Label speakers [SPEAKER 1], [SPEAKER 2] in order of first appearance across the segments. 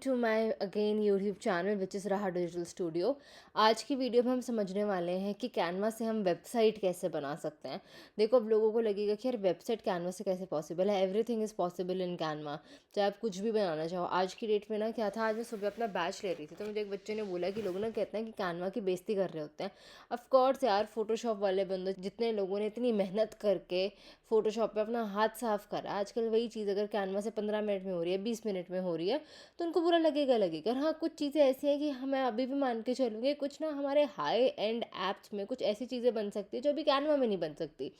[SPEAKER 1] To my again YouTube channel which is Raha digital studio. आज की video में हम समझने वाले हैं कि कैनवा से हम वेबसाइट कैसे बना सकते हैं। देखो, अब लोगों को लगेगा कि यार वेबसाइट कैनवा से कैसे पॉसिबल है। Everything is possible in Canva, चाहे आप कुछ भी बनाना चाहो। आज की डेट में ना क्या था, आज मैं सुबह अपना बैच ले रही थी तो मुझे एक बच्चे ने बोला कि लोग ना कहते हैं कि कैनवा की बेइज्जती कर रहे होते हैं। ऑफ कोर्स यार, फोटोशॉप वाले बंदे, जितने लोगों ने इतनी मेहनत करके फोटोशॉप पे अपना हाथ साफ करा, आजकल वही चीज़ अगर कैनवा से 15 मिनट में हो रही है, 20 मिनट में हो रही है, तो उनको बुरा लगेगा। और हाँ, कुछ चीज़ें ऐसी हैं कि मैं अभी भी मान के चलूँगी, कुछ ना हमारे हाई एंड ऐप्स में कुछ ऐसी चीज़ें बन सकती है जो अभी कैनवा में नहीं बन सकती,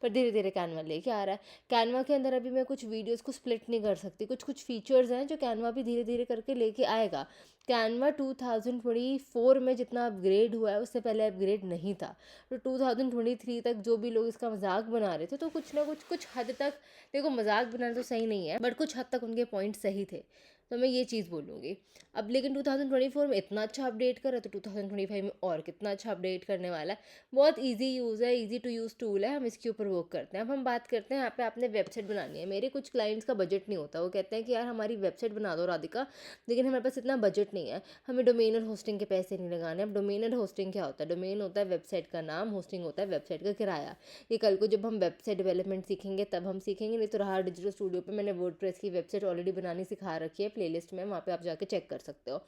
[SPEAKER 1] पर धीरे धीरे कैनवा लेके आ रहा है। कैनवा के अंदर अभी मैं कुछ वीडियोस को स्प्लिट नहीं कर सकती, कुछ कुछ फीचर्स हैं जो कैनवा भी धीरे धीरे करके लेके आएगा। कैनवा 2024 में जितना अपग्रेड हुआ है उससे पहले अपग्रेड नहीं था। तो 2023 तक जो भी लोग इसका मजाक बना रहे थे, तो कुछ ना कुछ हद तक, देखो मजाक बनाना तो सही नहीं है, बट कुछ हद तक उनके पॉइंट सही थे, तो मैं ये चीज़ बोलूँगी। अब लेकिन 2024 में इतना अच्छा अपडेट करा, तो 2025 में और कितना अच्छा अपडेट करने वाला है। बहुत इजी यूज़ है, इजी टू यूज़ टूल है, हम इसके ऊपर वर्क करते हैं। अब हम बात करते हैं, यहाँ पे आपने वेबसाइट बनानी है। मेरे कुछ क्लाइंट्स का बजट नहीं होता, वो कहते हैं कि यार हमारी वेबसाइट बना दो राधिका, लेकिन हमारे पास इतना बजट नहीं है, हमें डोमेन और होस्टिंग के पैसे नहीं लगाने। अब डोमेन और होस्टिंग क्या होता है? डोमेन होता है वेबसाइट का नाम, होस्टिंग होता है वेबसाइट का किराया। ये कल को जब हम वेबसाइट डेवलपमेंट सीखेंगे तब हम सीखेंगे, नहीं तो रहा डिजिटल स्टूडियो पे मैंने वर्डप्रेस की वेबसाइट ऑलरेडी बनानी सिखा रखी है, प्लेलिस्ट में, वहाँ पे आप जाके चेक कर सकते हो।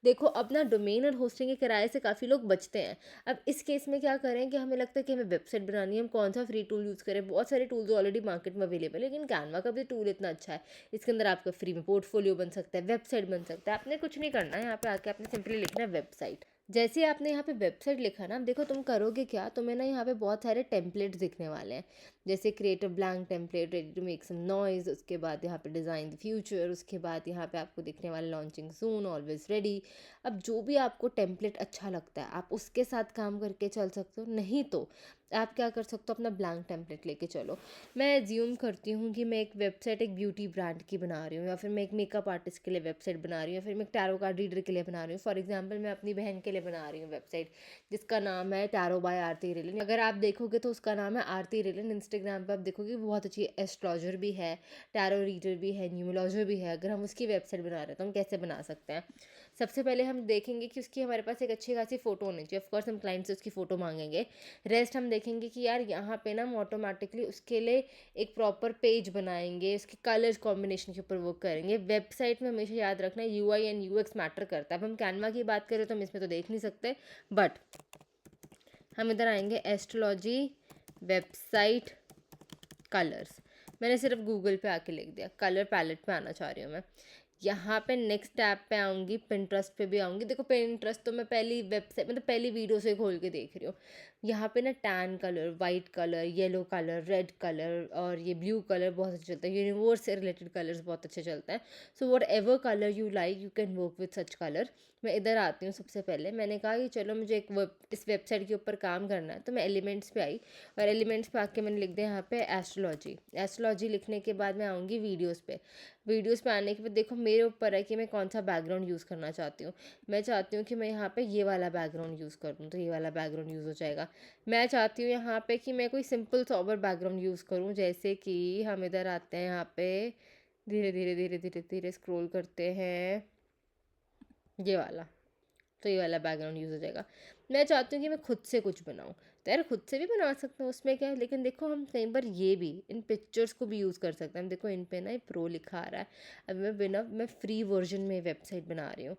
[SPEAKER 1] देखो, अपना डोमेन और होस्टिंग के किराए से काफ़ी लोग बचते हैं। अब इस केस में क्या करें कि हमें लगता है कि हमें वेबसाइट बनानी है, हम कौन सा फ्री टूल यूज़ करें? बहुत सारे टूल्स ऑलरेडी मार्केट में अवेलेबल है, लेकिन कैनवा का भी टूल इतना अच्छा है, इसके अंदर आपका फ्री में पोर्टफोलियो बन सकता है, वेबसाइट बन सकता है। आपने कुछ नहीं करना है, यहाँ पे आके आपने सिंपली लिखना है वेबसाइट। जैसे ही आपने यहाँ पे वेबसाइट लिखा ना, देखो तुम करोगे क्या, तुम्हें ना यहाँ पे बहुत सारे टेम्पलेट्स दिखने वाले हैं, जैसे create a blank template, ready to make some noise, उसके बाद यहाँ पे डिज़ाइन द फ्यूचर, उसके बाद यहाँ पे आपको दिखने वाला लॉन्चिंग सून, ऑलवेज रेडी। अब जो भी आपको टेम्पलेट अच्छा लगता है आप उसके साथ काम करके चल सकते हो, नहीं तो आप क्या कर सकते हो, अपना ब्लैंक टेम्पलेट लेके चलो। मैं एज्यूम करती हूँ कि मैं एक वेबसाइट एक ब्यूटी ब्रांड की बना रही हूँ, या फिर मैं एक मेकअप आर्टिस्ट के लिए वेबसाइट बना रही हूँ, या फिर मैं एक टैरो कार्ड रीडर के लिए बना रही हूँ। फॉर एग्जांपल, मैं अपनी बहन के लिए बना रही हूँ वेबसाइट, जिसका नाम है टैरो बाय आरती रिलन। अगर आप देखोगे तो उसका नाम है आरती रिलन। इंस्टाग्राम पर आप देखोगे बहुत अच्छी एस्ट्रोलॉजर भी है, टैरो रीडर भी है, न्यूमरोलॉजर भी है। अगर हम उसकी वेबसाइट बना रहे हैं तो हम कैसे बना सकते हैं? सबसे पहले हम देखेंगे कि उसकी हमारे पास एक अच्छी खासी फ़ोटो होनी चाहिए। ऑफकोर्स हम क्लाइंट से उसकी फ़ोटो मांगेंगे। रेस्ट हम देखेंगे कि यार यहाँ पे ना हम ऑटोमेटिकली उसके लिए एक प्रॉपर पेज बनाएंगे, उसके कलर्स कॉम्बिनेशन के ऊपर वर्क करेंगे। वेबसाइट में हमेशा याद रखना यूआई एंड यूएक्स मैटर करता है। अब हम कैनवा की बात करें तो हम इसमें तो देख नहीं सकते, बट हम इधर आएंगे एस्ट्रोलॉजी वेबसाइट कलर्स। मैंने सिर्फ गूगल पे आके लिख दिया, कलर पैलेट पे आना चाह रही हूँ मैं। यहाँ पे नेक्स्ट टैब पे आऊँगी, पिंटरेस्ट पे भी आऊँगी। देखो, पिंटरेस्ट तो मैं पहली वेबसाइट मतलब पहली वीडियो से खोल के देख रही हूँ। यहाँ पे ना tan colour, white colour, yellow colour, red colour और ये ब्लू कलर बहुत अच्छा चलता है। यूनिवर्स से रिलेटेड कलर्स बहुत अच्छे चलते हैं। So what ever colour you like you can work with such colour. मैं इधर आती हूँ। सबसे पहले मैंने कहा कि चलो मुझे इस वेबसाइट के ऊपर काम करना है, तो मैं एलिमेंट्स पे आई, और एलिमेंट्स पे आके मैंने लिख दिया यहाँ पे एस्ट्रोलॉजी। एस्ट्रोलॉजी लिखने के बाद मैं आऊँगी वीडियोज़ पे। वीडियोज़ पे आने के बाद देखो मेरे ऊपर है कि मैं कौन सा बैकग्राउंड यूज़ करना चाहती हूँ। मैं चाहती हूँ कि मैं यहाँ पे ये वाला बैकग्राउंड यूज़ करूँ, तो ये वाला बैकग्राउंड यूज़ हो जाएगा। मैं चाहती हूँ यहाँ पे कि मैं कोई सिंपल सोबर बैकग्राउंड यूज़ करूँ, जैसे कि हम इधर आते हैं, यहाँ पे धीरे धीरे धीरे धीरे धीरे स्क्रॉल करते हैं, ये वाला, तो ये वाला बैकग्राउंड यूज़ हो जाएगा। मैं चाहती हूँ कि मैं खुद से कुछ बनाऊँ, तो यार खुद से भी बना सकते हैं, उसमें क्या है। लेकिन देखो, हम कई बार ये भी इन पिक्चर्स को भी यूज़ कर सकते हैं। हम देखो, इन पे ना ये प्रो लिखा आ रहा है। अब मैं फ्री वर्जन में वेबसाइट बना रही हूँ।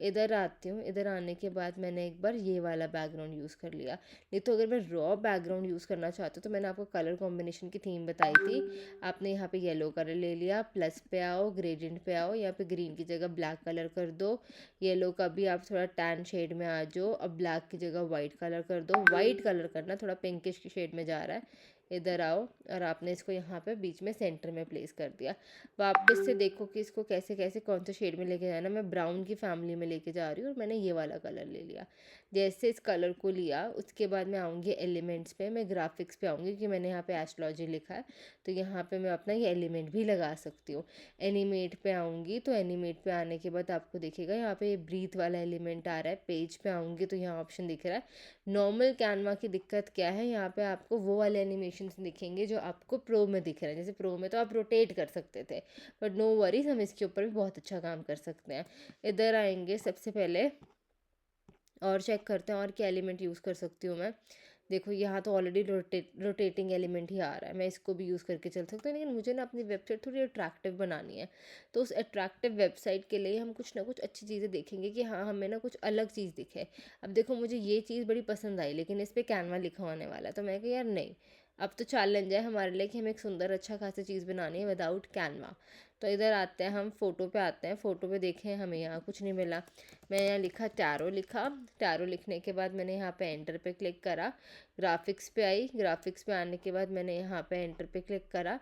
[SPEAKER 1] इधर आती हूँ, इधर आने के बाद मैंने एक बार ये वाला बैकग्राउंड यूज़ कर लिया। नहीं तो अगर मैं रॉ बैकग्राउंड यूज़ करना चाहती हूँ, तो मैंने आपको कलर कॉम्बिनेशन की थीम बताई थी। आपने यहाँ पे येलो कलर ले लिया, प्लस पे आओ, ग्रेडियंट पे आओ, यहाँ पे ग्रीन की जगह ब्लैक कलर कर दो। येलो का भी आप थोड़ा टैन शेड में आ जाओ, अब ब्लैक की जगह वाइट कलर कर दो। वाइट कलर करना, थोड़ा पिंकिश की शेड में जा रहा है। इधर आओ, और आपने इसको यहाँ पे बीच में सेंटर में प्लेस कर दिया। वापस से देखो कि इसको कैसे कैसे कौन से शेड में लेके जाना। मैं ब्राउन की फैमिली में लेके जा रही हूँ, और मैंने ये वाला कलर ले लिया। जैसे इस कलर को लिया, उसके बाद मैं आऊँगी एलिमेंट्स पे, मैं ग्राफिक्स पे आऊँगी, कि मैंने यहाँ पे एस्ट्रोलॉजी लिखा है, तो यहाँ पे मैं अपना ये एलिमेंट भी लगा सकती हूँ। एनिमेट पे आऊँगी, तो एनिमेट पे आने के बाद आपको दिखेगा यहाँ पे ब्रीथ वाला एलिमेंट आ रहा है। पेज पे आऊँगी तो यहाँ ऑप्शन दिख रहा है। नॉर्मल कैनवा की दिक्कत क्या है, यहाँ पे आपको वो वाले एनिमेशन एनिमेशंस दिखेंगे जो आपको प्रो में दिख रहे हैं। जैसे प्रो में तो आप रोटेट कर सकते थे, बट नो वरीज, हम इसके ऊपर भी बहुत अच्छा काम कर सकते हैं। इधर आएंगे सबसे पहले और चेक करते हैं और क्या एलिमेंट यूज़ कर सकती हूँ मैं। देखो यहाँ तो ऑलरेडी रोटेटिंग एलिमेंट ही आ रहा है, मैं इसको भी यूज़ करके चल सकती हूँ, लेकिन मुझे ना अपनी वेबसाइट थोड़ी अट्रैक्टिव बनानी है। तो उस अट्रैक्टिव वेबसाइट के लिए हम कुछ ना कुछ अच्छी चीज़ें देखेंगे कि हाँ, हमें ना कुछ अलग चीज़ दिखे। अब देखो मुझे ये चीज़ बड़ी पसंद आई, लेकिन इस पर कैनवा लिखा होने वाला है, तो मैं कहा यार नहीं, अब तो चैलेंज है हमारे लिए कि हमें एक सुंदर अच्छा खासी चीज़ बनानी है विदाउट कैनवा। तो इधर आते हैं, हम फ़ोटो पे आते हैं। फ़ोटो पे देखें, हमें यहाँ कुछ नहीं मिला। मैं यहाँ लिखा टैरो, लिखा टैरो लिखने के बाद मैंने यहाँ पे एंटर पे क्लिक करा। ग्राफिक्स पे आई, ग्राफिक्स पे आने के बाद मैंने यहाँ पे एंटर पे क्लिक करा।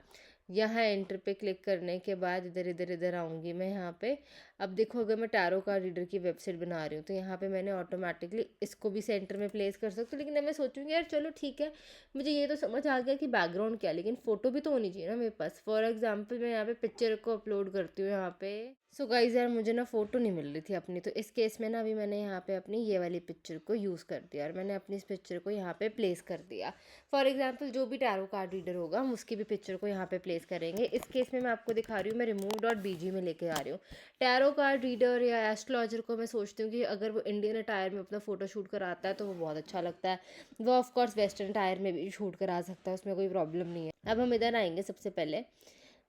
[SPEAKER 1] यहाँ एंटर पे क्लिक करने के बाद इधर इधर इधर आऊँगी मैं यहाँ पे। अब देखो अगर मैं टैरो कार्ड रीडर की वेबसाइट बना रही हूँ तो यहाँ पे मैंने ऑटोमेटिकली इसको भी सेंटर में प्लेस कर सकती हूँ, लेकिन अब मैं सोचूंगी यार चलो ठीक है, मुझे ये तो समझ आ गया कि बैकग्राउंड क्या है, लेकिन फ़ोटो भी तो होनी चाहिए ना मेरे पास। फॉर एग्जाम्पल मैं यहाँ पे पिक्चर को अपलोड करती हूँ यहाँ पे। सो गाइज यार मुझे ना फ़ोटो नहीं मिल रही थी अपनी, तो इस केस में ना अभी मैंने यहाँ पे अपनी ये वाली पिक्चर को यूज़ कर दिया और मैंने अपनी इस पिक्चर को यहाँ पे प्लेस कर दिया। फॉर एग्जाम्पल जो भी टैरो कार्ड रीडर होगा हम उसकी भी पिक्चर को यहाँ पे प्लेस करेंगे। इस केस में मैं आपको दिखा रही हूँ, मैं remove.bg में लेके आ रही हूँ। टैरो कार्ड रीडर या एस्ट्रोलॉजर को मैं सोचती हूँ कि अगर वो इंडियन अटायर में अपना फ़ोटो शूट कराता है तो वो बहुत अच्छा लगता है। वो ऑफकोर्स वेस्टर्न अटायर में भी शूट करा सकता है, उसमें कोई प्रॉब्लम नहीं है। अब हम इधर आएंगे, सबसे पहले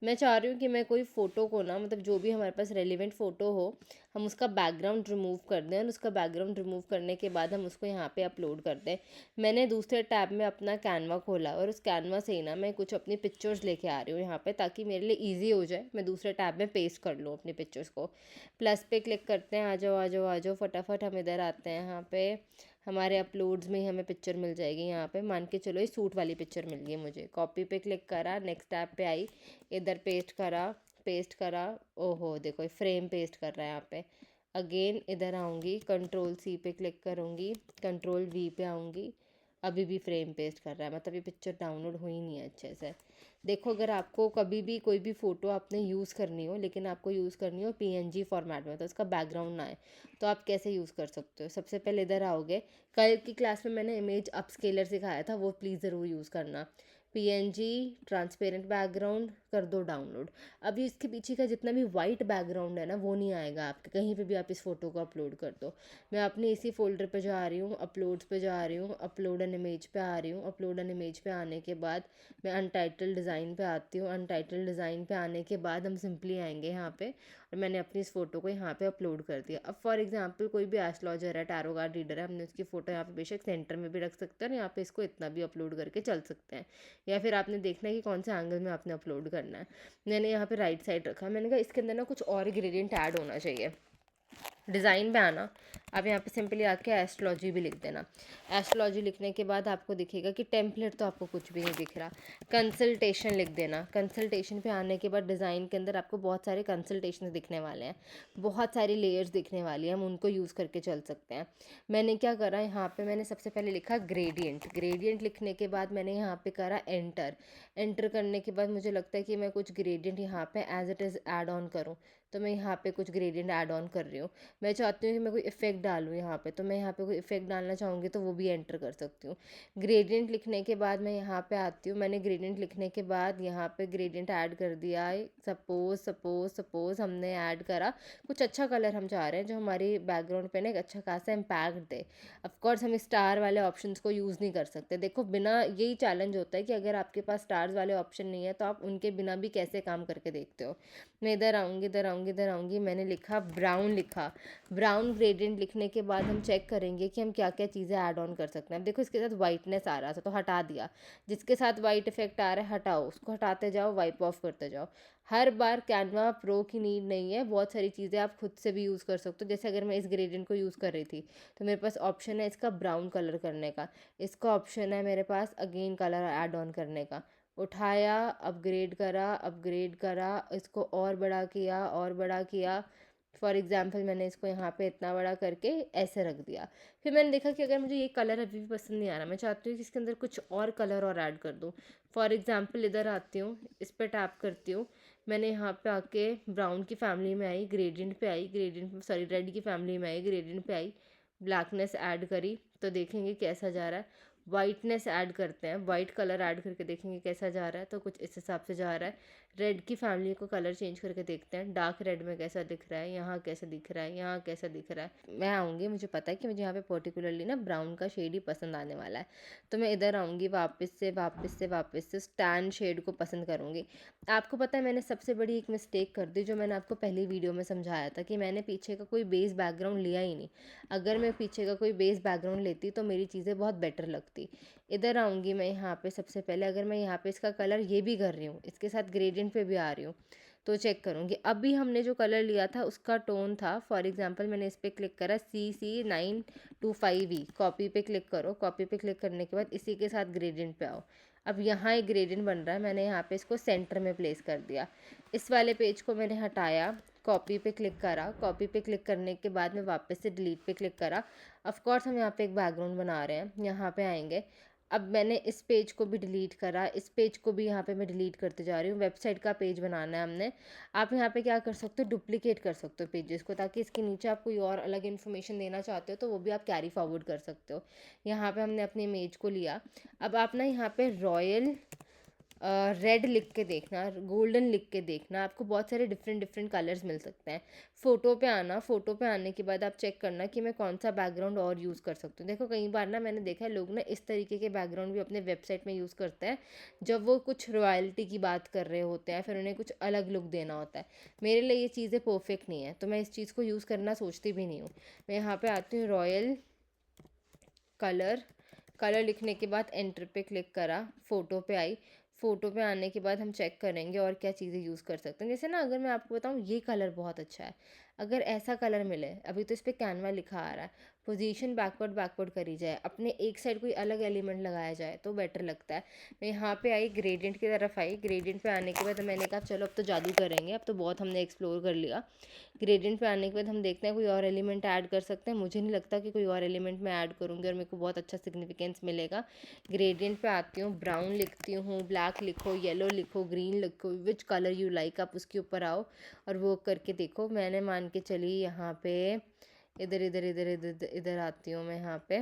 [SPEAKER 1] मैं चाह रही हूँ कि मैं कोई फ़ोटो को ना, मतलब जो भी हमारे पास रेलिवेंट फ़ोटो हो, हम उसका बैकग्राउंड रिमूव कर दें और उसका बैकग्राउंड रिमूव करने के बाद हम उसको यहाँ पे अपलोड कर दें। मैंने दूसरे टैब में अपना कैनवा खोला और उस कैनवा से ही ना मैं कुछ अपनी पिक्चर्स लेके आ रही हूँ यहाँ पे, ताकि मेरे लिए ईजी हो जाए, मैं दूसरे टैब में पेस्ट कर लूँ अपनी पिक्चर्स को। प्लस पे क्लिक करते हैं, आ जाओ आ जाओ आ जाओ, फटाफट हम इधर आते हैं। यहाँ पे हमारे अपलोड्स में ही हमें पिक्चर मिल जाएगी। यहाँ पे मान के चलो ये सूट वाली पिक्चर मिल गई मुझे। कॉपी पे क्लिक करा, नेक्स्ट टैब पे आई, इधर पेस्ट करा, पेस्ट करा। ओहो देखो ये फ्रेम पेस्ट कर रहा है यहाँ पे। अगेन इधर आऊँगी, कंट्रोल सी पे क्लिक करूँगी, कंट्रोल वी पे आऊँगी, अभी भी फ्रेम पेस्ट कर रहा है, मतलब ये पिक्चर डाउनलोड हुई नहीं है अच्छे से। देखो अगर आपको कभी भी कोई भी फ़ोटो आपने यूज़ करनी हो, लेकिन आपको यूज़ करनी हो पीएनजी फॉर्मेट में, तो उसका बैकग्राउंड ना आए, तो आप कैसे यूज़ कर सकते हो। सबसे पहले इधर आओगे, कल की क्लास में मैंने इमेज अपस्केलर सिखाया था, वो प्लीज़ ज़रूर यूज़ करना। पीएनजी ट्रांसपेरेंट बैकग्राउंड कर दो डाउनलोड। अभी इसके पीछे का जितना भी वाइट बैकग्राउंड है ना वो नहीं आएगा आपके, कहीं पे भी आप इस फ़ोटो को अपलोड कर दो। मैं अपने इसी फोल्डर पे जा रही हूँ, अपलोड्स पे जा रही हूँ, अपलोड एन इमेज पे आ रही हूँ। अपलोड एन इमेज पे आने के बाद मैं अनटाइटल डिज़ाइन पे आती हूँ। अनटाइटल डिज़ाइन पे आने के बाद हम सिंपली आएंगे यहाँ पे, और मैंने अपनी इस फ़ोटो को यहाँ पे अपलोड कर दिया। अब फॉर एग्जांपल कोई भी एस्ट्रोलॉजर है, टैरो कार्ड रीडर है, हमने उसकी फ़ोटो यहाँ पे बेशक सेंटर में भी रख सकते हैं और यहाँ पे इसको इतना भी अपलोड करके चल सकते हैं, या फिर आपने देखना है कि कौन से एंगल में आपने अपलोड करना है। मैंने यहाँ पे राइट साइड रखा, मैंने कहा इसके अंदर ना कुछ और ग्रेडियंट ऐड होना चाहिए। डिज़ाइन पे आना, आप यहाँ पे सिंपली आके एस्ट्रोलॉजी भी लिख देना। एस्ट्रोलॉजी लिखने के बाद आपको दिखेगा कि टेम्पलेट तो आपको कुछ भी नहीं दिख रहा, कंसल्टेशन लिख देना। कंसल्टेशन पे आने के बाद डिज़ाइन के अंदर आपको बहुत सारे कंसल्टेशन दिखने वाले हैं, बहुत सारी लेयर्स दिखने वाली हैं, हम उनको यूज़ करके चल सकते हैं। मैंने क्या करा, यहाँ पे मैंने सबसे पहले लिखा ग्रेडियंट। ग्रेडियंट लिखने के बाद मैंने यहाँ पे करा एंटर। एंटर करने के बाद मुझे लगता है कि मैं कुछ ग्रेडियंट यहाँ पे as it is add on करूँ, तो मैं यहाँ पे कुछ ग्रेडियंट ऐड ऑन कर रही हूँ। मैं चाहती हूँ कि मैं कोई इफ़ेक्ट डालूँ यहाँ पे, तो मैं यहाँ पे कोई इफ़ेक्ट डालना चाहूँगी तो वो भी एंटर कर सकती हूँ। ग्रेडियंट लिखने के बाद मैं यहाँ पे आती हूँ। मैंने ग्रेडियंट लिखने के बाद यहाँ पे ग्रेडियंट ऐड कर दिया है। सपोज हमने ऐड करा कुछ अच्छा कलर हम चाह रहे हैं जो हमारी बैकग्राउंड पे ना एक अच्छा खासा इम्पैक्ट दे। ऑफकोर्स हम स्टार वाले ऑप्शंस को यूज़ नहीं कर सकते। देखो बिना, यही चैलेंज होता है कि अगर आपके पास स्टार्स वाले ऑप्शन नहीं है तो आप उनके बिना भी कैसे काम करके देखते हो। मैं इधर आऊँगी, इधर आऊँगी, इधर आऊँगी, मैंने लिखा ब्राउन, लिखा ब्राउन। ग्रेडियंट लिखने के बाद हम चेक करेंगे कि हम क्या क्या चीज़ें ऐड ऑन कर सकते हैं। अब देखो इसके साथ वाइटनेस आ रहा था तो हटा दिया, जिसके साथ वाइट इफेक्ट आ रहा है हटाओ, उसको हटाते जाओ, वाइप ऑफ करते जाओ। हर बार कैनवा प्रो की नीड नहीं है, बहुत सारी चीज़ें आप खुद से भी यूज़ कर सकते हो। जैसे अगर मैं इस ग्रेडियंट को यूज़ कर रही थी तो मेरे पास ऑप्शन है इसका ब्राउन कलर करने का, इसका ऑप्शन है मेरे पास अगेन कलर ऐड ऑन करने का। उठाया, अपग्रेड करा, इसको और बड़ा किया, और बड़ा किया। फॉर एग्जाम्पल मैंने इसको यहाँ पे इतना बड़ा करके ऐसे रख दिया। फिर मैंने देखा कि अगर मुझे ये कलर अभी भी पसंद नहीं आ रहा, मैं चाहती हूँ कि इसके अंदर कुछ और कलर और ऐड कर दूँ। फॉर एग्जाम्पल इधर आती हूँ, इस पर टैप करती हूँ, मैंने यहाँ पे आके ब्राउन की फैमिली में आई, ग्रेडियंट पे आई, ग्रेडियंट सॉरी रेड की फैमिली में आई, ग्रेडियंट पे आई, ब्लैकनेस ऐड करी, तो देखेंगे कैसा जा रहा है। वाइटनेस ऐड करते हैं, वाइट कलर ऐड करके देखेंगे कैसा जा रहा है, तो कुछ इस हिसाब से जा रहा है। रेड की फैमिली को कलर चेंज करके देखते हैं, डार्क रेड में कैसा दिख रहा है, यहाँ कैसा दिख रहा है, यहाँ कैसा दिख रहा है। मैं आऊँगी, मुझे पता है कि मुझे यहाँ पे पर्टिकुलरली ना ब्राउन का शेड ही पसंद आने वाला है, तो मैं इधर आऊँगी, वापस से स्टैंड शेड को पसंद करूँगी। आपको पता है मैंने सबसे बड़ी एक मिस्टेक कर दी, जो मैंने आपको पहली वीडियो में समझाया था, कि मैंने पीछे का कोई बेस बैकग्राउंड लिया ही नहीं। अगर मैं पीछे का कोई बेस बैकग्राउंड लेती तो मेरी चीज़ें बहुत बेटर लगती। इधर आऊँगी मैं यहाँ पे, सबसे पहले अगर मैं यहाँ पे इसका कलर ये भी कर रही हूँ, इसके साथ ग्रेडियंट पे भी आ रही हूँ, तो चेक करूँगी। अभी हमने जो कलर लिया था उसका टोन था, फॉर एग्जांपल मैंने इस पर क्लिक करा, CC925E, कॉपी पे क्लिक करो। कॉपी पे क्लिक करने के बाद इसी के साथ ग्रेडियंट पे आओ। अब यहाँ एक ग्रेडियंट बन रहा है, मैंने यहाँ पे इसको सेंटर में प्लेस कर दिया। इस वाले पेज को मैंने हटाया, कॉपी पे क्लिक करा। कॉपी पे क्लिक करने के बाद मैं वापस से डिलीट पे क्लिक करा। ऑफ कोर्स हम यहाँ पे एक बैकग्राउंड बना रहे हैं, यहाँ पे आएंगे। अब मैंने इस पेज को भी डिलीट करा, इस पेज को भी यहाँ पे मैं डिलीट करते जा रही हूँ। वेबसाइट का पेज बनाना है हमने। आप यहाँ पे क्या कर सकते हो, डुप्लीकेट कर सकते हो पेजेस को, ताकि इसके नीचे आप कोई और अलग इन्फॉर्मेशन देना चाहते हो तो वो भी आप कैरी फॉरवर्ड कर सकते हो। यहाँ पे हमने अपनी इमेज को लिया। अब आप ना यहाँ पे रॉयल रेड लिख के देखना, गोल्डन लिख के देखना, आपको बहुत सारे डिफरेंट डिफरेंट कलर्स मिल सकते हैं। फ़ोटो पे आना, फ़ोटो पे आने के बाद आप चेक करना कि मैं कौन सा बैकग्राउंड और यूज़ कर सकती हूँ। देखो कई बार ना मैंने देखा है लोग ना इस तरीके के बैकग्राउंड भी अपने वेबसाइट में यूज़ करते हैं, जब वो कुछ रॉयल्टी की बात कर रहे होते हैं, फिर उन्हें कुछ अलग लुक देना होता है। मेरे लिए ये चीज़ें परफेक्ट नहीं है, तो मैं इस चीज़ को यूज़ करना सोचती भी नहीं हूँ। मैं यहाँ पर आती हूँ, रॉयल कलर, कलर लिखने के बाद एंटर पे क्लिक करा, फ़ोटो पे आई। फ़ोटो पे आने के बाद हम चेक करेंगे और क्या चीज़ें यूज़ कर सकते हैं। जैसे ना अगर मैं आपको बताऊँ ये कलर बहुत अच्छा है, अगर ऐसा कलर मिले, अभी तो इस पे कैनवा लिखा आ रहा है, पोजीशन बैकवर्ड बैकवर्ड करी जाए, अपने एक साइड कोई अलग एलिमेंट लगाया जाए तो बेटर लगता है। मैं यहाँ पे आई, ग्रेडियंट की तरफ आई। ग्रेडियंट पे आने के बाद मैंने कहा चलो अब तो जादू करेंगे, अब तो बहुत हमने एक्सप्लोर कर लिया। ग्रेडियंट पे आने के बाद हम देखते हैं कोई और एलिमेंट ऐड कर सकते हैं। मुझे नहीं लगता कि कोई और एलिमेंट मैं ऐड करूँगी और मेरे को बहुत अच्छा सिग्निफिकेंस मिलेगा। ग्रेडियंट पे आती हूँ, ब्राउन लिखती हूँ, ब्लैक लिखो, येलो लिखो, ग्रीन लिखो, विच कलर यू लाइक, आप उसके ऊपर आओ और वो करके देखो। मैंने मान के चली यहाँ पे इधर इधर इधर इधर इधर आती हूँ मैं यहाँ पे।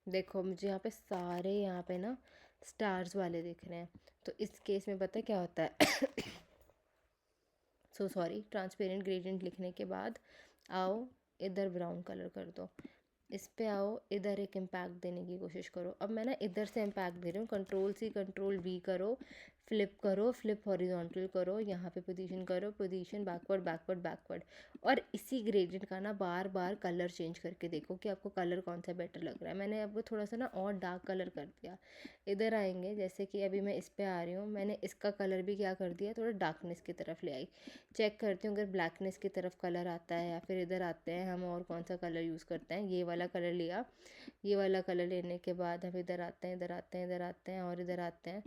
[SPEAKER 1] देखो मुझे यहाँ पे सारे यहाँ पे ना स्टार्स वाले दिख रहे हैं, तो इस केस में पता है क्या होता है सो सॉरी। ट्रांसपेरेंट ग्रेडियंट लिखने के बाद आओ, इधर ब्राउन कलर कर दो, इस पे आओ, इधर एक इम्पैक्ट देने की कोशिश करो। अब मैं ना इधर से इम्पैक्ट दे रही हूँ, Ctrl+C Ctrl+V करो, फ्लिप करो, फ्लिप हॉरिजॉन्टल करो, यहाँ पे पोजीशन करो, पोजीशन बैकवर्ड बैकवर्ड बैकवर्ड, और इसी ग्रेडियंट का ना बार बार कलर चेंज करके देखो कि आपको कलर कौन सा बेटर लग रहा है। मैंने अब थोड़ा सा ना और डार्क कलर कर दिया। इधर आएंगे, जैसे कि अभी मैं इस पे आ रही हूँ, मैंने इसका कलर भी क्या कर दिया, थोड़ा डार्कनेस की तरफ ले आई। चेक करती हूँ अगर ब्लैकनेस की तरफ कलर आता है, या फिर इधर आते हैं हम और कौन सा कलर यूज़ करते हैं, ये वाला कलर लिया। ये वाला कलर लेने के बाद हम इधर आते हैं, इधर आते हैं, इधर आते हैं और इधर आते हैं।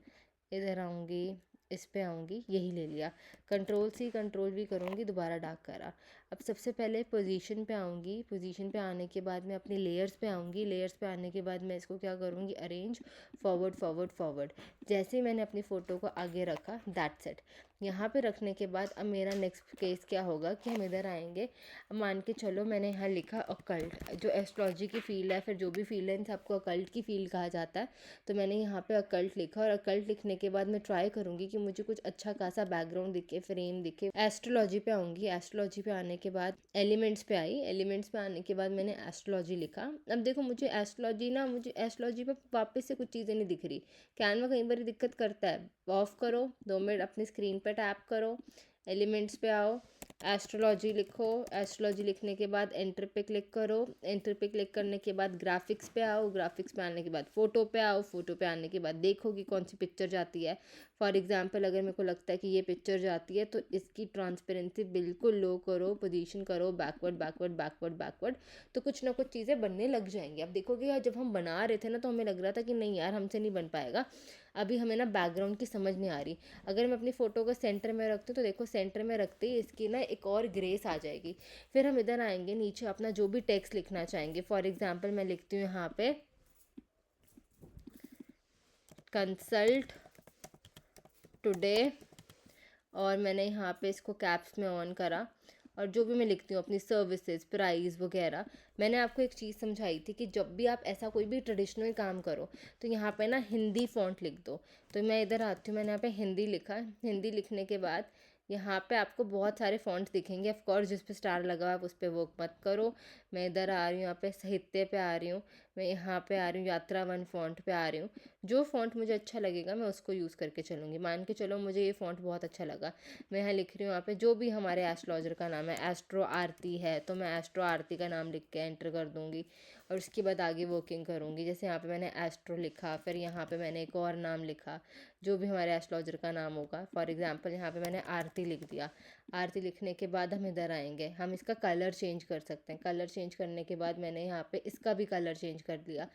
[SPEAKER 1] इधर आऊँगी, इस पे आऊँगी, यही ले लिया। Ctrl+C Ctrl+V करूँगी, दोबारा डार्क करा। अब सबसे पहले पोजीशन पे आऊँगी, पोजीशन पे आने के बाद मैं अपनी लेयर्स पे आऊँगी। लेयर्स पे आने के बाद मैं इसको क्या करूँगी, अरेंज, फॉरवर्ड फॉरवर्ड फॉरवर्ड। जैसे ही मैंने अपनी फ़ोटो को आगे रखा, दैट्स इट। यहाँ पे रखने के बाद अब मेरा नेक्स्ट केस क्या होगा कि हम इधर आएंगे। अब मान के चलो मैंने यहाँ लिखा अकल्ट, जो एस्ट्रोलॉजी की फील्ड है, फिर जो भी फील्ड है इन सबको अकल्ट की फील्ड कहा जाता है। तो मैंने यहाँ पे अकल्ट लिखा, और अकल्ट लिखने के बाद मैं ट्राई करूँगी कि मुझे कुछ अच्छा खासा बैकग्राउंड दिखे, फ्रेम दिखे। एस्ट्रोलॉजी पे आऊँगी, एस्ट्रोलॉजी पे आने के बाद एलिमेंट्स पे आई। एलिमेंट्स पे आने के बाद मैंने एस्ट्रोलॉजी लिखा। अब देखो मुझे एस्ट्रोलॉजी पे वापस से कुछ चीज़ें नहीं दिख रही। कैनवा कई बार दिक्कत करता है। ऑफ करो, 2 मिनट अपनी स्क्रीन पर टैप करो, एलिमेंट्स पे आओ, एस्ट्रोलॉजी लिखो। एस्ट्रोलॉजी लिखने के बाद एंटर पे क्लिक करो। एंटर पे क्लिक करने के बाद ग्राफिक्स पे आओ। ग्राफिक्स पे आने के बाद फ़ोटो पे आओ। फ़ोटो पे आने के बाद देखो कि कौन सी पिक्चर जाती है। फॉर एग्जांपल अगर मेरे को लगता है कि ये पिक्चर जाती है, तो इसकी ट्रांसपेरेंसी बिल्कुल लो करो, पोजीशन करो, बैकवर्ड बैकवर्ड बैकवर्ड बैकवर्ड, तो कुछ ना कुछ चीज़ें बनने लग जाएंगी। अब देखोगे यार, जब हम बना रहे थे ना तो हमें लग रहा था कि नहीं यार हमसे नहीं बन पाएगा। अभी हमें ना बैकग्राउंड की समझ नहीं आ रही। अगर मैं अपनी फ़ोटो को सेंटर में रखती हूँ तो देखो सेंटर में रखते ही इसकी ना एक और ग्रेस आ जाएगी। फिर हम इधर आएंगे, नीचे अपना जो भी टेक्स्ट लिखना चाहेंगे, फॉर एग्जांपल मैं लिखती हूँ यहाँ पे कंसल्ट टुडे, और मैंने यहाँ पे इसको कैप्स में ऑन करा, और जो भी मैं लिखती हूँ अपनी सर्विसेज, प्राइस वगैरह, मैंने आपको एक चीज़ समझाई थी कि जब भी आप ऐसा कोई भी ट्रेडिशनल काम करो तो यहाँ पे ना हिंदी फ़ॉन्ट लिख दो। तो मैं इधर आती हूँ, मैंने यहाँ पे हिंदी लिखा। हिंदी लिखने के बाद यहाँ पे आपको बहुत सारे फ़ॉन्ट्स दिखेंगे। ऑफ कोर्स जिस पे स्टार लगा हुआ है आप उस पर वर्क मत करो। मैं इधर आ रही हूँ, यहाँ पे साहित्य पे आ रही हूँ, मैं यहाँ पे आ रही हूँ यात्रा वन फ़ॉन्ट पे आ रही हूँ। जो फ़ॉन्ट मुझे अच्छा लगेगा मैं उसको यूज़ करके चलूँगी। मान के चलो मुझे ये फ़ॉन्ट बहुत अच्छा लगा, मैं यहाँ लिख रही हूँ, यहाँ पे जो भी हमारे एस्ट्रोलॉजर का नाम है, एस्ट्रो आरती है तो मैं एस्ट्रो आरती का नाम लिख के एंटर कर दूँगी, और उसके बाद आगे वर्किंग करूँगी। जैसे यहाँ पे मैंने एस्ट्रो लिखा, फिर यहाँ पे मैंने एक और नाम लिखा जो भी हमारे एस्ट्रोलॉजर का नाम होगा। फॉर एग्जांपल यहाँ पे मैंने आरती लिख दिया। आरती लिखने के बाद हम इधर आएंगे, हम इसका कलर चेंज कर सकते हैं। कलर चेंज करने के बाद मैंने यहाँ पे इसका भी कलर चेंज कर दिया।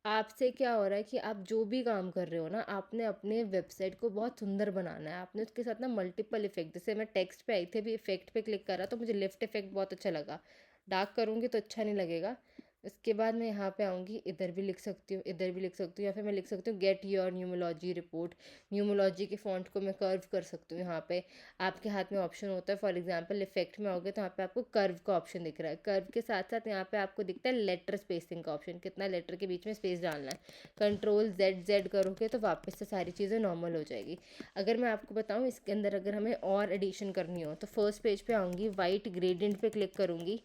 [SPEAKER 1] आपसे क्या हो रहा है कि आप जो भी काम कर रहे हो ना, आपने अपने वेबसाइट को बहुत सुंदर बनाना है। आपने उसके साथ ना मल्टीपल इफेक्ट, जैसे मैं टेक्स्ट पे आई थी अभी, इफेक्ट पे क्लिक करा तो मुझे लिफ्ट इफेक्ट बहुत अच्छा लगा। डार्क करूँगी तो अच्छा नहीं लगेगा। इसके बाद मैं यहाँ पे आऊँगी, इधर भी लिख सकती हूँ, इधर भी लिख सकती हूँ, या फिर मैं लिख सकती हूँ गेट योर न्यूमोलॉजी रिपोर्ट। न्यूमोलॉजी के फॉन्ट को मैं कर्व कर सकती हूँ। यहाँ पे आपके हाथ में ऑप्शन होता है, फॉर एग्जांपल इफेक्ट में आओगे तो यहाँ पे आपको कर्व का ऑप्शन दिख रहा है। कर्व के साथ साथ यहाँ पे आपको दिखता है लेटर स्पेसिंग का ऑप्शन, कितना लेटर के बीच में स्पेस डालना है। कंट्रोल जेड जेड करोगे तो वापस से सारी चीज़ें नॉर्मल हो जाएगी। अगर मैं आपको बताऊँ इसके अंदर अगर हमें और एडिशन करनी हो तो फर्स्ट पेज पे आऊँगी, वाइट ग्रेडियंट पे क्लिक करूँगी,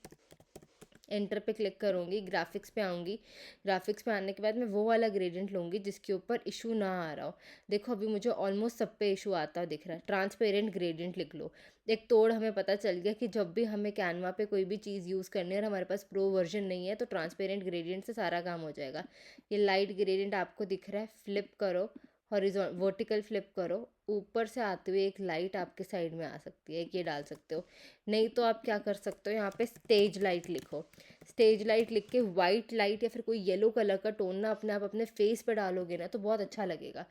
[SPEAKER 1] एंटर पे क्लिक करूँगी, ग्राफिक्स पे आऊँगी। ग्राफिक्स पे आने के बाद मैं वो वाला ग्रेडियंट लूँगी जिसके ऊपर इशू ना आ रहा हो। देखो अभी मुझे ऑलमोस्ट सब पे इशू आता हुआ दिख रहा है। ट्रांसपेरेंट ग्रेडियंट लिख लो। एक तोड़ हमें पता चल गया कि जब भी हमें कैनवा पे कोई भी चीज़ यूज़ करनी है और हमारे पास प्रो वर्जन नहीं है तो ट्रांसपेरेंट ग्रेडियंट से सारा काम हो जाएगा। ये लाइट ग्रेडियंट आपको दिख रहा है, फ्लिप करो, हॉरिजॉन वर्टिकल फ्लिप करो, ऊपर से आते हुए एक लाइट आपके साइड में आ सकती है, एक ये डाल सकते हो। नहीं तो आप क्या कर सकते हो, यहाँ पे स्टेज लाइट लिखो। स्टेज लाइट लिख के वाइट लाइट या फिर कोई येलो कलर का टोन ना अपने आप अपने फेस पे डालोगे ना तो बहुत अच्छा लगेगा।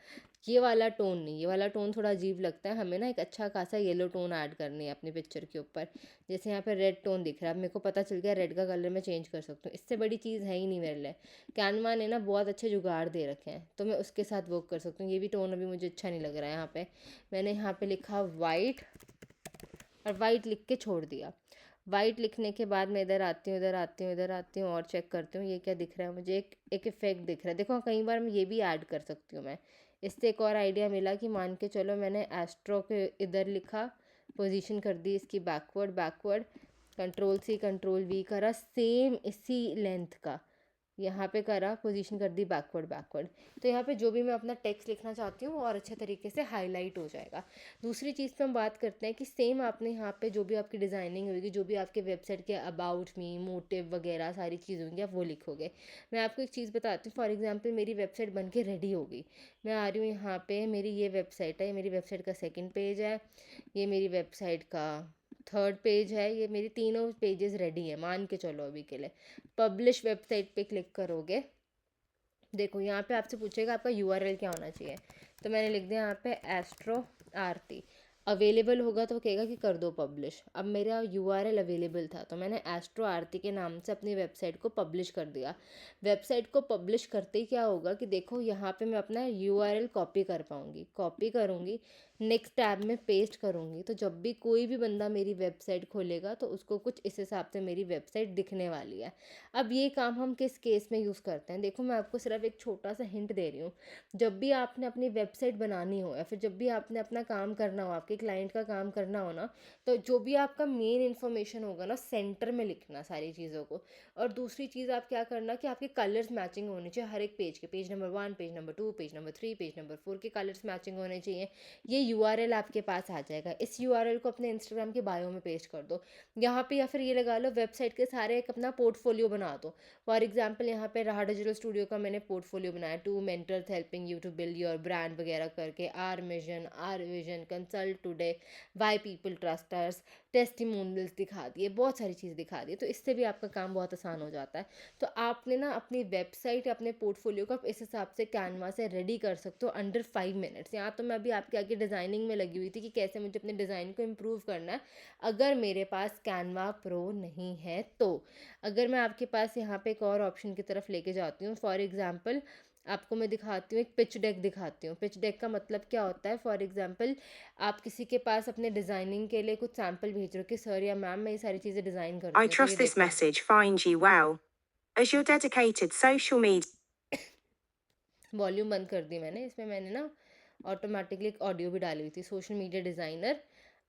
[SPEAKER 1] ये वाला टोन नहीं, ये वाला टोन थोड़ा अजीब लगता है हमें ना, एक अच्छा खासा येलो टोन ऐड करनी है अपनी पिक्चर के ऊपर। जैसे यहाँ पे रेड टोन दिख रहा है, अब मेरे को पता चल गया रेड का कलर मैं चेंज कर सकती हूँ। इससे बड़ी चीज़ है ही नहीं मेरे लिए। कैनवा ने ना बहुत अच्छे जुगाड़ दे रखे हैं तो मैं उसके साथ वर्क कर सकती हूँ। ये भी टोन अभी मुझे अच्छा नहीं लग रहा है। यहाँ पे मैंने यहाँ पे लिखा वाइट, और वाइट लिख के छोड़ दिया। वाइट लिखने के बाद मैं इधर आती हूँ, इधर आती हूँ, इधर आती हूँ और चेक करती हूँ ये क्या दिख रहा है मुझे, एक इफेक्ट दिख रहा है। देखो कई बार मैं ये भी ऐड कर सकती हूँ मैं। इससे एक और आइडिया मिला कि मान के चलो मैंने एस्ट्रो के इधर लिखा, पोजीशन कर दी इसकी backward backward, control C control V करा, सेम इसी लेंथ का यहाँ पे करा, पोजीशन कर दी बैकवर्ड बैकवर्ड। तो यहाँ पे जो भी मैं अपना टेक्स्ट लिखना चाहती हूँ और अच्छे तरीके से हाईलाइट हो जाएगा। दूसरी चीज़ पे हम बात करते हैं कि सेम आपने यहाँ पे जो भी आपकी डिज़ाइनिंग होगी, जो भी आपके वेबसाइट के अबाउट मी, मोटिव वगैरह सारी चीज़ होंगी आप वो लिखोगे। मैं आपको एक चीज़ बताती हूँ, फॉर एग्जाम्पल मेरी वेबसाइट बन के रेडी हो गई, मैं आ रही हूँ यहाँ पे, मेरी ये वेबसाइट है, ये मेरी वेबसाइट का सेकेंड पेज है, ये मेरी वेबसाइट का थर्ड पेज है, ये मेरी तीनों पेजेस रेडी है मान के चलो अभी के लिए। पब्लिश वेबसाइट पे क्लिक करोगे, देखो यहाँ पे आपसे पूछेगा आपका यूआरएल क्या होना चाहिए, तो मैंने लिख दिया यहाँ पे एस्ट्रो आरती। अवेलेबल होगा तो कहेगा कि कर दो पब्लिश। अब मेरा यूआरएल अवेलेबल था तो मैंने एस्ट्रो आरती के नाम से अपनी वेबसाइट को पब्लिश कर दिया। वेबसाइट को पब्लिश करते ही क्या होगा कि देखो यहाँ पे मैं अपना यूआरएल कॉपी कर पाऊँगी, कॉपी करूँगी, नेक्स्ट टैब में पेस्ट करूँगी, तो जब भी कोई भी बंदा मेरी वेबसाइट खोलेगा तो उसको कुछ इस हिसाब से मेरी वेबसाइट दिखने वाली है। अब ये काम हम किस केस में यूज़ करते हैं, देखो मैं आपको सिर्फ एक छोटा सा हिंट दे रही हूँ। जब भी आपने अपनी वेबसाइट बनानी हो या फिर जब भी आपने अपना काम करना हो, आपके क्लाइंट का काम करना हो ना, तो जो भी आपका मेन इन्फॉर्मेशन होगा ना सेंटर में लिखना सारी चीज़ों को। और दूसरी चीज़ आप क्या करना कि आपके कलर्स मैचिंग होने चाहिए हर एक पेज के, page number 1, page number 2, page number 3, page number 4 के कलर्स मैचिंग होने चाहिए। ये यूआरएल आपके पास आ जाएगा, इस यूआरएल को अपने इंस्टाग्राम के बायो में पेस्ट कर दो यहाँ पे, या फिर ये लगा लो वेबसाइट के सारे एक अपना पोर्टफोलियो बना दो। फॉर एग्जाम्पल यहाँ पे राहा डिजिटल स्टूडियो का मैंने पोर्टफोलियो बनाया, 2 mentors helping you to build your brand वगैरह करके, our mission, our vision, consult today, why people trust us, testimonials दिखा दिए, बहुत सारी चीज़ दिखा दी, तो इससे भी आपका काम बहुत आसान हो जाता है। तो आपने ना अपनी वेबसाइट, अपने पोर्टफोलियो को आप इस हिसाब से कैनवा से रेडी कर सकते हो अंडर 5 मिनट्स। यहाँ तो मैं अभी आपके आगे डिज़ाइनिंग में लगी हुई थी कि कैसे मुझे अपने डिज़ाइन को इम्प्रूव करना है, अगर मेरे पास कैनवा प्रो नहीं है तो। अगर मैं आपके पास यहाँ पे एक और ऑप्शन की तरफ लेके जाती हूँ, फॉर एग्जांपल आपको मैं दिखाती हूँ, एक पिच डेक दिखाती हूँ। पिच डेक का मतलब क्या होता है, फॉर एग्जांपल आप किसी के पास अपने डिज़ाइनिंग के लिए कुछ सैंपल भेज रहे हो कि सर या मैम मैं ये सारी चीज़ें डिज़ाइन
[SPEAKER 2] I
[SPEAKER 1] करती हूँ, तो ये
[SPEAKER 2] trust this
[SPEAKER 1] देखो।
[SPEAKER 2] message finds you well. As your dedicated social media
[SPEAKER 1] volume बंद कर दी मैंने, इसमें मैंने ना ऑटोमेटिकली एक ऑडियो भी डाली हुई थी, सोशल मीडिया डिज़ाइनर।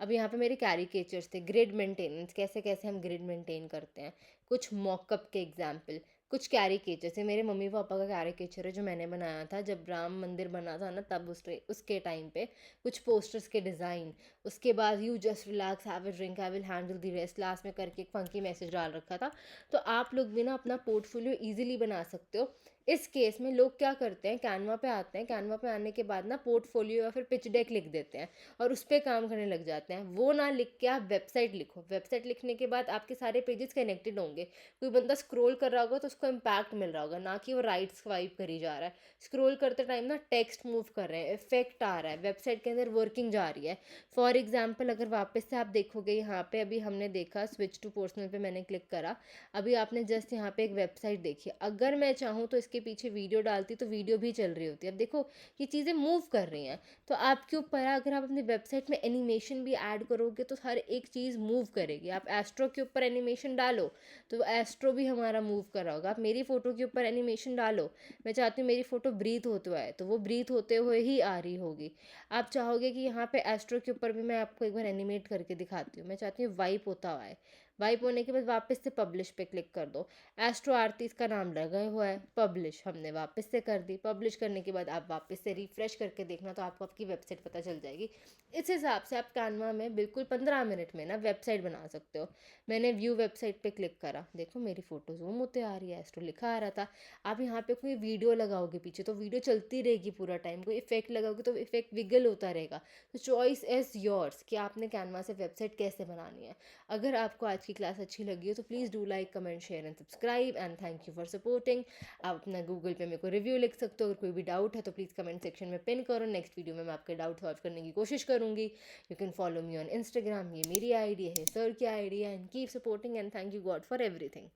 [SPEAKER 1] अब यहाँ पे मेरे कैरिकेचर्स थे, ग्रिड मेंटेनेंस, कैसे-कैसे हम ग्रिड मेंटेन करते हैं, कुछ मॉकअप के एग्ज़ाम्पल, कुछ कैरिकेचर्स है, मेरे मम्मी-पापा का कैरिकेचर है जो मैंने बनाया था जब राम मंदिर बना था ना, तब उसके टाइम पे, कुछ पोस्टर्स के डिज़ाइन, उसके बाद you just relax, have a drink, I will handle the rest, last में करके एक फंकी मैसेज डाल रखा था। तो आप लोग भी ना अपना पोर्टफोलियो ईज़िली बना सकते हो। इस केस में लोग क्या करते हैं, कैनवा पे आते हैं, कैनवा पे आने के बाद ना पोर्टफोलियो या फिर पिच डेक लिख देते हैं और उस पे काम करने लग जाते हैं। वो ना लिख के आप वेबसाइट लिखो, वेबसाइट लिखने के बाद आपके सारे पेजेस कनेक्टेड होंगे। कोई बंदा स्क्रॉल कर रहा होगा तो उसको इम्पैक्ट मिल रहा होगा, ना कि वो राइट स्वाइप करी जा रहा है। स्क्रॉल करते टाइम ना टेक्स्ट मूव कर रहे हैं, इफेक्ट आ रहा है, वेबसाइट के अंदर वर्किंग जा रही है। फॉर एग्जाम्पल अगर वापस से आप देखोगे यहाँ पे, अभी हमने देखा स्विच टू पर्सनल पे मैंने क्लिक करा, अभी आपने जस्ट यहाँ पे एक वेबसाइट देखी, अगर मैं चाहूँ तो इसके पीछे वीडियो डालती तो वीडियो भी चल रही होती। अब देखो ये चीज़ें मूव कर रही हैं, तो आपके ऊपर है, अगर आप अपनी वेबसाइट में एनिमेशन भी ऐड करोगे तो हर एक चीज़ मूव करेगी। आप एस्ट्रो के ऊपर एनिमेशन डालो तो एस्ट्रो भी हमारा मूव कर रहा होगा। आप मेरी फ़ोटो के ऊपर एनिमेशन डालो, मैं चाहती हूँ मेरी फ़ोटो ब्रीथ होते हुए आए तो वो ब्रीथ होते हुए ही आ रही होगी। आप चाहोगे कि यहाँ पे एस्ट्रो के ऊपर भी मैं आपको एक बार एनिमेट करके दिखाती हूँ, मैं चाहती हूँ वाइप होता हुआ है, वाइप होने के बाद वापस से पब्लिश पे क्लिक कर दो, एस्ट्रो आरती इसका नाम लगा हुआ है, पब्लिश हमने वापस से कर दी। पब्लिश करने के बाद आप वापस से रिफ्रेश करके देखना तो आपको आपकी वेबसाइट पता चल जाएगी। इस हिसाब से आप कैनवा में बिल्कुल 15 मिनट में ना वेबसाइट बना सकते हो। मैंने व्यू वेबसाइट पे क्लिक करा, देखो मेरी फोटो जूम होते आ रही है, एस्ट्रो लिखा आ रहा था। आप यहाँ पे कोई वीडियो लगाओगे पीछे तो वीडियो चलती रहेगी पूरा टाइम, कोई इफेक्ट लगाओगे तो इफेक्ट विगल होता रहेगा। तो चॉइस इज़ योर्स कि आपने कैनवा से वेबसाइट कैसे बनानी है। अगर आपको आज की क्लास अच्छी लगी हो तो please do like, comment, share and subscribe and thank you for supporting. आप अपना गूगल पे मेरे को रिव्यू लिख सकते हो, अगर कोई भी डाउट है तो प्लीज़ कमेंट सेक्शन में पिन करो, नेक्स्ट वीडियो में मैं आपके डाउट सॉल्व करने की कोशिश करूँगी। You can follow me on Instagram, ये मेरी आईडी है, सर की आईडी है, and keep supporting and thank you God for everything.